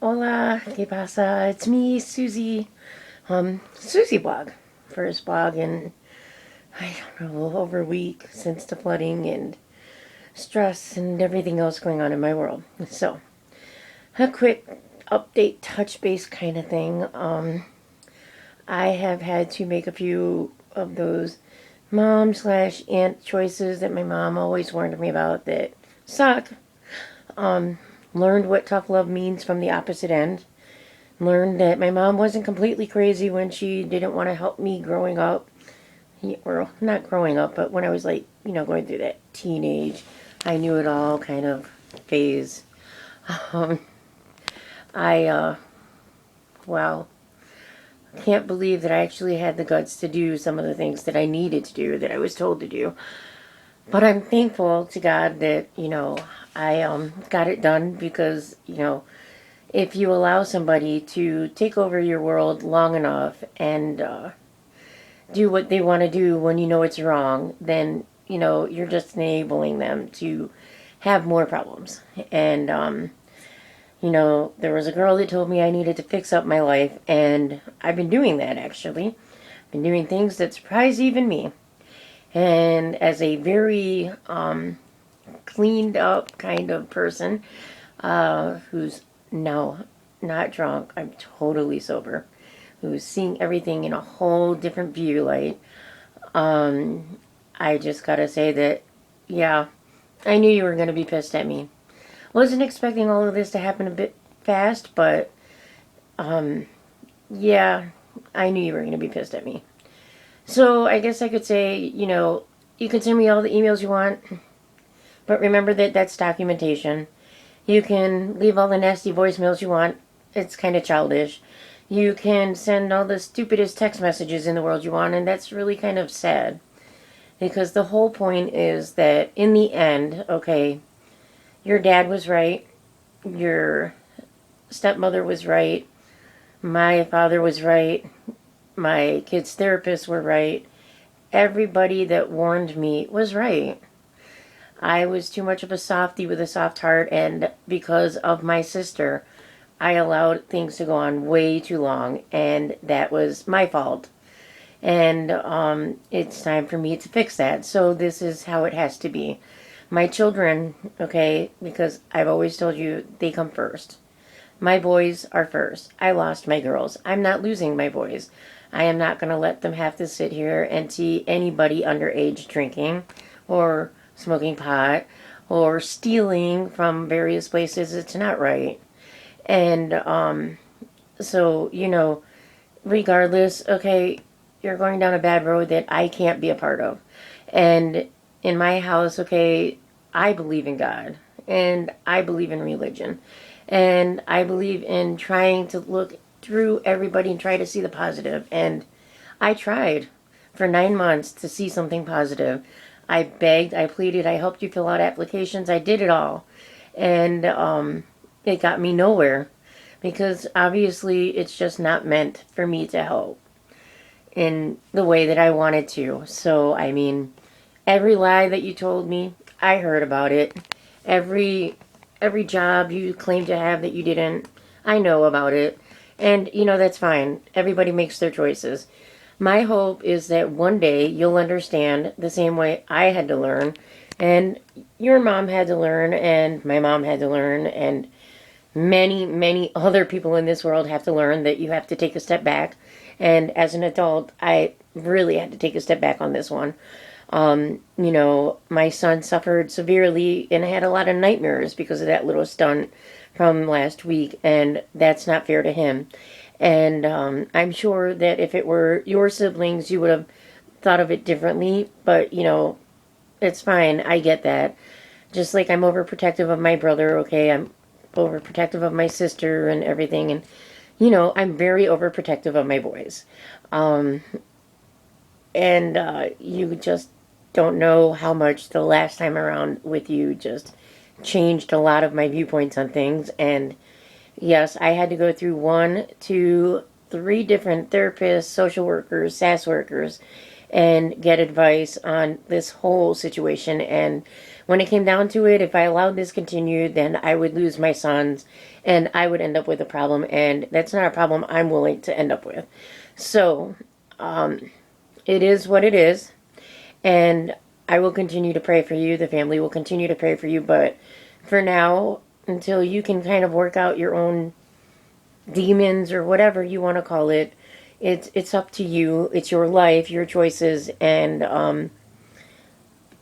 Hola, ¿qué pasa? It's me, Susie. Susie blog. First blog in, I don't know, over a week since the flooding and stress and everything else going on in my world. So, a quick update, touch base kind of thing. I have had to make a few of those mom slash aunt choices that my mom always warned me about that suck. Learned what tough love means from the opposite end. Learned that my mom wasn't completely crazy when she didn't want to help me growing up. Or not growing up, but when I was like, going through that teenage, I knew it all kind of phase. Um, I, wow, can't believe that I actually had the guts to do some of the things that I needed to do, that I was told to do. But I'm thankful to God that, I got it done because, if you allow somebody to take over your world long enough and do what they want to do when you know it's wrong, then, you're just enabling them to have more problems. And, there was a girl that told me I needed to fix up my life, and I've been doing that actually. Been doing things that surprise even me. And as a very cleaned up kind of person, who's now not drunk, I'm totally sober, who's seeing everything in a whole different view light. I just gotta say that, yeah, I knew you were gonna be pissed at me. Wasn't expecting all of this to happen a bit fast, but, yeah, I knew you were gonna be pissed at me. So I guess I could say, you can send me all the emails you want, but remember that that's documentation. You can leave all the nasty voicemails you want. It's kind of childish. You can send all the stupidest text messages in the world you want, and that's really kind of sad. Because the whole point is that in the end, okay, your dad was right, your stepmother was right, my father was right, my kids' therapists were right, everybody that warned me was right. I was too much of a softie with a soft heart, and because of my sister, I allowed things to go on way too long, and that was my fault. And it's time for me to fix that. So this is how it has to be. My children, okay, because I've always told you they come first. My boys are first. I lost my girls. I'm not losing my boys. I am not going to let them have to sit here and see anybody underage drinking or smoking pot or stealing from various places. It's not right. And so, regardless, okay, you're going down a bad road that I can't be a part of. And in my house, okay, I believe in God and I believe in religion. And I believe in trying to look through everybody and try to see the positive. And I tried for 9 months to see something positive. I begged, I pleaded, I helped you fill out applications. I did it all. And it got me nowhere because obviously it's just not meant for me to help in the way that I wanted to. So, I mean, every lie that you told me, I heard about it. Every every job you claim to have that you didn't, I know about it. And that's fine. Everybody makes their choices. My hope is that one day you'll understand the same way I had to learn, and your mom had to learn, and my mom had to learn, and many, many other people in this world have to learn that you have to take a step back. And as an adult, I really had to take a step back on this one. My son suffered severely and had a lot of nightmares because of that little stunt from last week, and that's not fair to him. And I'm sure that if it were your siblings, you would have thought of it differently, but it's fine. I get that. Just like I'm overprotective of my brother, okay? I'm overprotective of my sister and everything, and I'm very overprotective of my boys. Um, and you just don't know how much the last time around with you just changed a lot of my viewpoints on things. And yes, I had to go through 1, 2, 3 different therapists, social workers, SAS workers, and get advice on this whole situation. And when it came down to it, if I allowed this continue, then I would lose my sons and I would end up with a problem. And that's not a problem I'm willing to end up with. So, it is what it is. And I will continue to pray for you. The family will continue to pray for you. But for now, until you can kind of work out your own demons or whatever you want to call it, it's up to you. It's your life, your choices, and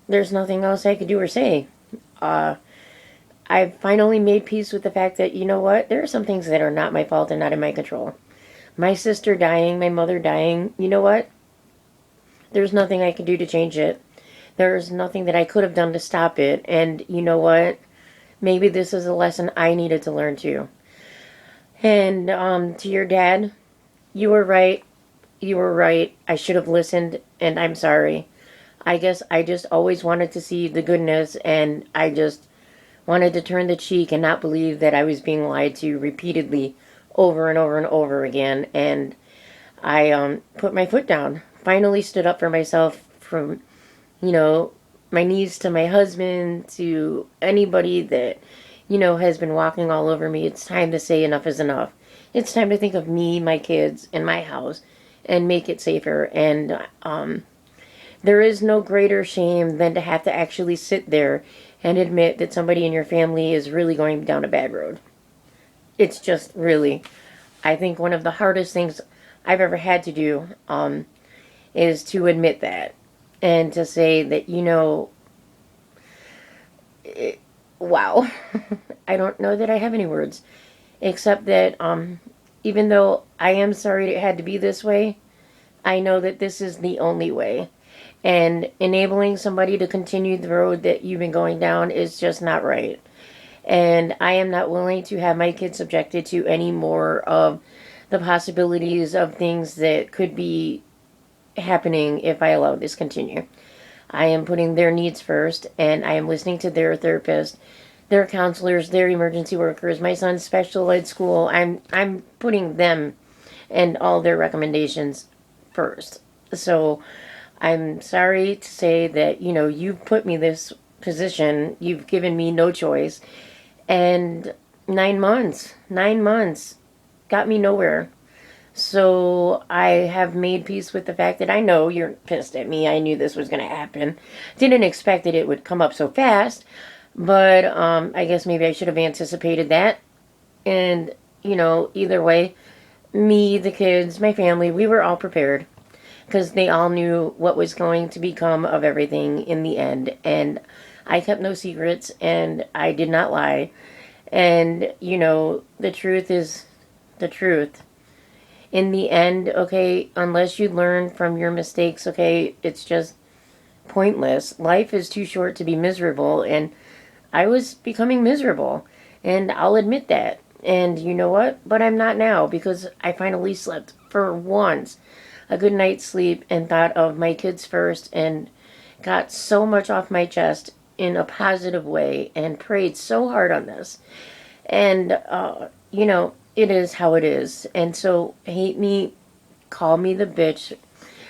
there's nothing else I could do or say. I've finally made peace with the fact that, you know what, there are some things that are not my fault and not in my control. My sister dying, my mother dying, you know what? There's nothing I can do to change it. There's nothing that I could have done to stop it. And you know what? Maybe this is a lesson I needed to learn too. And to your dad, you were right. You were right. I should have listened, and I'm sorry. I guess I just always wanted to see the goodness, and I just wanted to turn the cheek and not believe that I was being lied to repeatedly over and over and over again. And I put my foot down. Finally stood up for myself, from, my knees to my husband, to anybody that, has been walking all over me. It's time to say enough is enough. It's time to think of me, my kids, and my house and make it safer. And there is no greater shame than to have to actually sit there and admit that somebody in your family is really going down a bad road. It's just really, I think, one of the hardest things I've ever had to do is to admit that. And to say that, wow. I don't know that I have any words. Except that even though I am sorry it had to be this way, I know that this is the only way. And enabling somebody to continue the road that you've been going down is just not right. And I am not willing to have my kids subjected to any more of the possibilities of things that could be happening if I allow this continue. I am putting their needs first, and I am listening to their therapist, their counselors, their emergency workers, my son's special ed school. I'm putting them and all their recommendations first. So I'm sorry to say that, you've put me this position. You've given me no choice. And 9 months got me nowhere. So I have made peace with the fact that I know you're pissed at me. I knew this was going to happen. Didn't expect that it would come up so fast. But I guess maybe I should have anticipated that. And, either way, me, the kids, my family, we were all prepared. Because they all knew what was going to become of everything in the end. And I kept no secrets, and I did not lie. And, the truth is the truth. In the end, okay, unless you learn from your mistakes, okay, it's just pointless. Life is too short to be miserable, and I was becoming miserable, and I'll admit that. And you know what? But I'm not now, because I finally slept for once a good night's sleep and thought of my kids first and got so much off my chest in a positive way and prayed so hard on this. And, it is how it is. And so hate me, call me the bitch,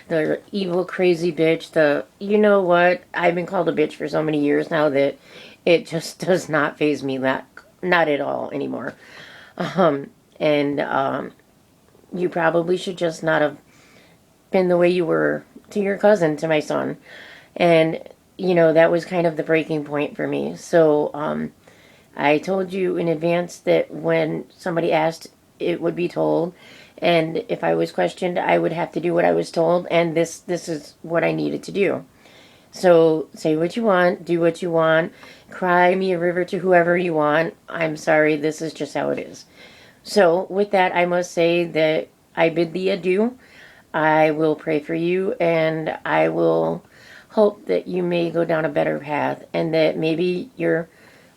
the evil, crazy bitch, you know what? I've been called a bitch for so many years now that it just does not faze me, not at all anymore. You probably should just not have been the way you were to your cousin, to my son. And, that was kind of the breaking point for me. So, I told you in advance that when somebody asked, it would be told. And if I was questioned, I would have to do what I was told. And this is what I needed to do. So say what you want, do what you want, cry me a river to whoever you want. I'm sorry, this is just how it is. So with that, I must say that I bid thee adieu. I will pray for you, and I will hope that you may go down a better path, and that maybe you're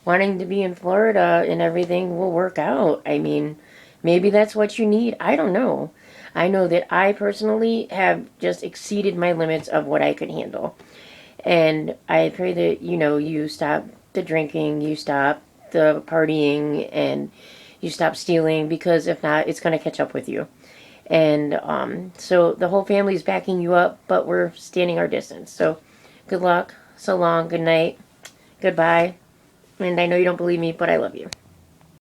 wanting to be in Florida and everything will work out. I mean, maybe that's what you need. I don't know. I know that I personally have just exceeded my limits of what I could handle. And I pray that, you stop the drinking, you stop the partying, and you stop stealing, because if not, it's going to catch up with you. And so the whole family is backing you up, but we're standing our distance. So good luck, so long, good night, goodbye. And I know you don't believe me, but I love you.